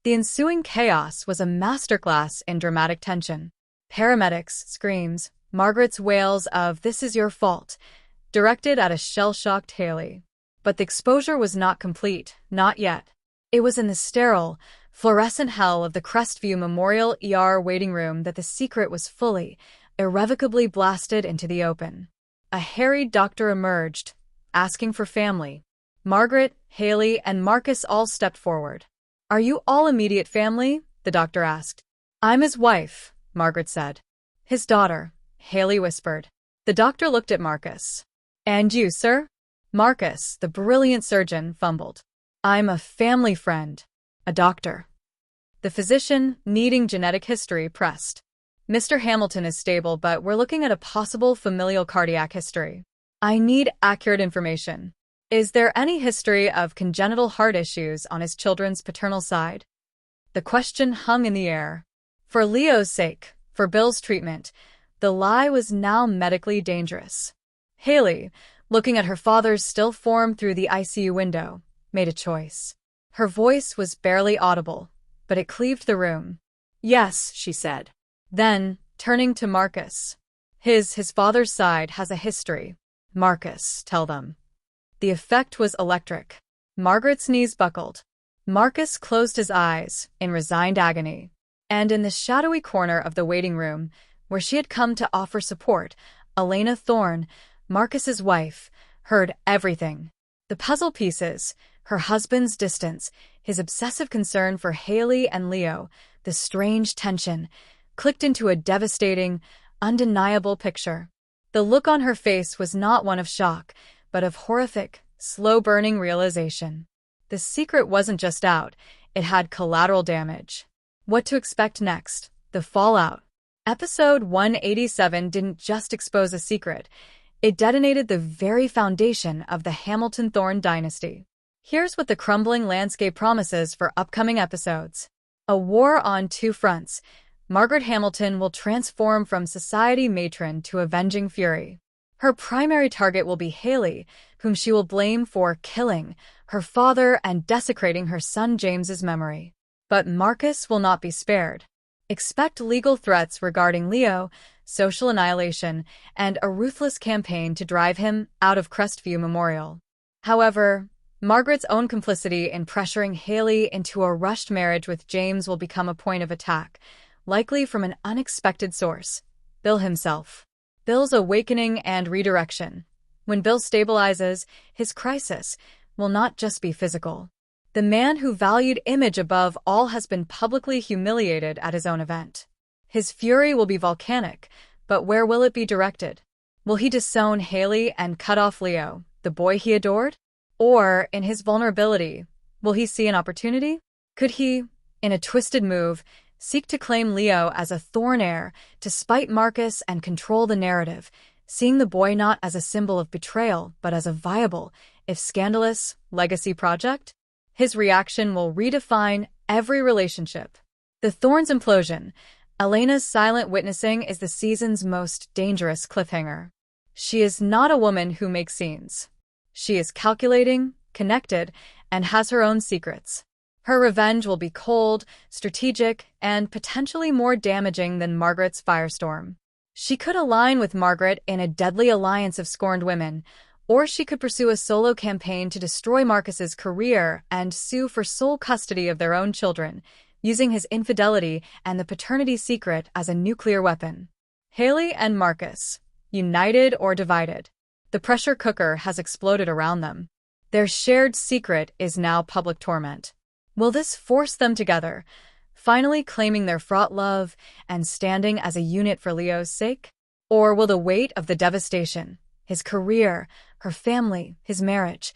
The ensuing chaos was a masterclass in dramatic tension. Paramedics' screams, Margaret's wails of "this is your fault," directed at a shell-shocked Haley. But the exposure was not complete, not yet. It was in the sterile, fluorescent hell of the Crestview Memorial ER waiting room that the secret was fully, irrevocably blasted into the open. A harried doctor emerged, asking for family. Margaret, Haley, and Marcus all stepped forward. "Are you all immediate family?" the doctor asked. "I'm his wife," Margaret said. "His daughter," Haley whispered. The doctor looked at Marcus. "And you, sir?" Marcus, the brilliant surgeon, fumbled. "I'm a family friend, a doctor." The physician, needing genetic history, pressed. "Mr. Hamilton is stable, but we're looking at a possible familial cardiac history. I need accurate information. Is there any history of congenital heart issues on his children's paternal side?" The question hung in the air. For Leo's sake, for Bill's treatment, the lie was now medically dangerous. Haley, looking at her father's still form through the ICU window, made a choice. Her voice was barely audible, but it cleaved the room. "Yes," she said. Then, turning to Marcus. His father's side has a history. Marcus, tell them." The effect was electric. Margaret's knees buckled. Marcus closed his eyes in resigned agony. And in the shadowy corner of the waiting room, where she had come to offer support, Elena Thorne, Marcus's wife, heard everything. The puzzle pieces, her husband's distance, his obsessive concern for Haley and Leo, the strange tension, clicked into a devastating, undeniable picture. The look on her face was not one of shock, but of horrific, slow-burning realization. The secret wasn't just out, it had collateral damage. What to expect next? The fallout. Episode 187 didn't just expose a secret, it detonated the very foundation of the Hamilton-Thorne dynasty. Here's what the crumbling landscape promises for upcoming episodes. A war on two fronts. Margaret Hamilton will transform from society matron to avenging fury. Her primary target will be Haley, whom she will blame for killing her father and desecrating her son James's memory. But Marcus will not be spared. Expect legal threats regarding Leo, social annihilation, and a ruthless campaign to drive him out of Crestview Memorial. However, Margaret's own complicity in pressuring Haley into a rushed marriage with James will become a point of attack, likely from an unexpected source, Bill himself. Bill's awakening and redirection. When Bill stabilizes, his crisis will not just be physical. The man who valued image above all has been publicly humiliated at his own event. His fury will be volcanic, but where will it be directed? Will he disown Haley and cut off Leo, the boy he adored? Or, in his vulnerability, will he see an opportunity? Could he, in a twisted move, seek to claim Leo as a Thorne heir to spite Marcus and control the narrative, seeing the boy not as a symbol of betrayal but as a viable, if scandalous, legacy project? His reaction will redefine every relationship. The Thorne's implosion. Elena's silent witnessing is the season's most dangerous cliffhanger. She is not a woman who makes scenes. She is calculating, connected, and has her own secrets. Her revenge will be cold, strategic, and potentially more damaging than Margaret's firestorm. She could align with Margaret in a deadly alliance of scorned women, or she could pursue a solo campaign to destroy Marcus's career and sue for sole custody of their own children, using his infidelity and the paternity secret as a nuclear weapon. Haley and Marcus, united or divided. The pressure cooker has exploded around them. Their shared secret is now public torment. Will this force them together, finally claiming their fraught love and standing as a unit for Leo's sake? Or will the weight of the devastation, his career, her family, his marriage,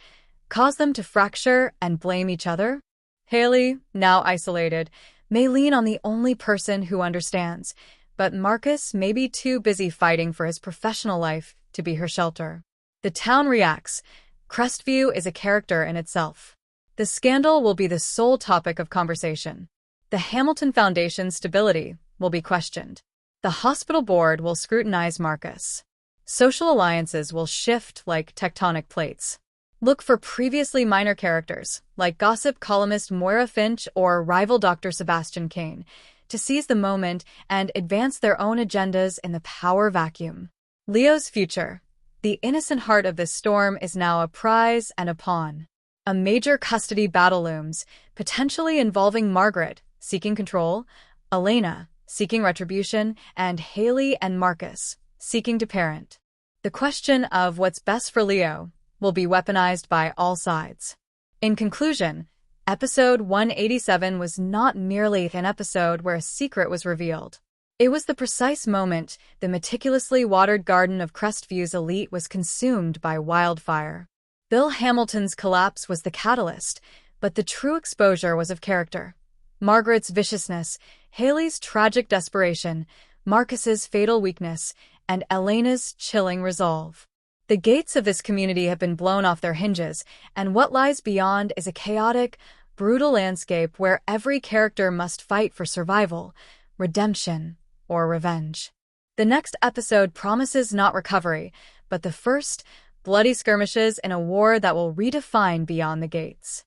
cause them to fracture and blame each other? Haley, now isolated, may lean on the only person who understands, but Marcus may be too busy fighting for his professional life to be her shelter. The town reacts. Crestview is a character in itself. The scandal will be the sole topic of conversation. The Hamilton Foundation's stability will be questioned. The hospital board will scrutinize Marcus. Social alliances will shift like tectonic plates. Look for previously minor characters, like gossip columnist Moira Finch or rival Dr. Sebastian Kane, to seize the moment and advance their own agendas in the power vacuum. Leo's future. The innocent heart of this storm is now a prize and a pawn. A major custody battle looms, potentially involving Margaret, seeking control, Elena, seeking retribution, and Haley and Marcus, seeking to parent. The question of what's best for Leo will be weaponized by all sides. In conclusion, episode 187 was not merely an episode where a secret was revealed. It was the precise moment the meticulously watered garden of Crestview's elite was consumed by wildfire. Bill Hamilton's collapse was the catalyst, but the true exposure was of character. Margaret's viciousness, Haley's tragic desperation, Marcus's fatal weakness, and Elena's chilling resolve. The gates of this community have been blown off their hinges, and what lies beyond is a chaotic, brutal landscape where every character must fight for survival, redemption, or revenge. The next episode promises not recovery, but the first, bloody skirmishes in a war that will redefine Beyond the Gates.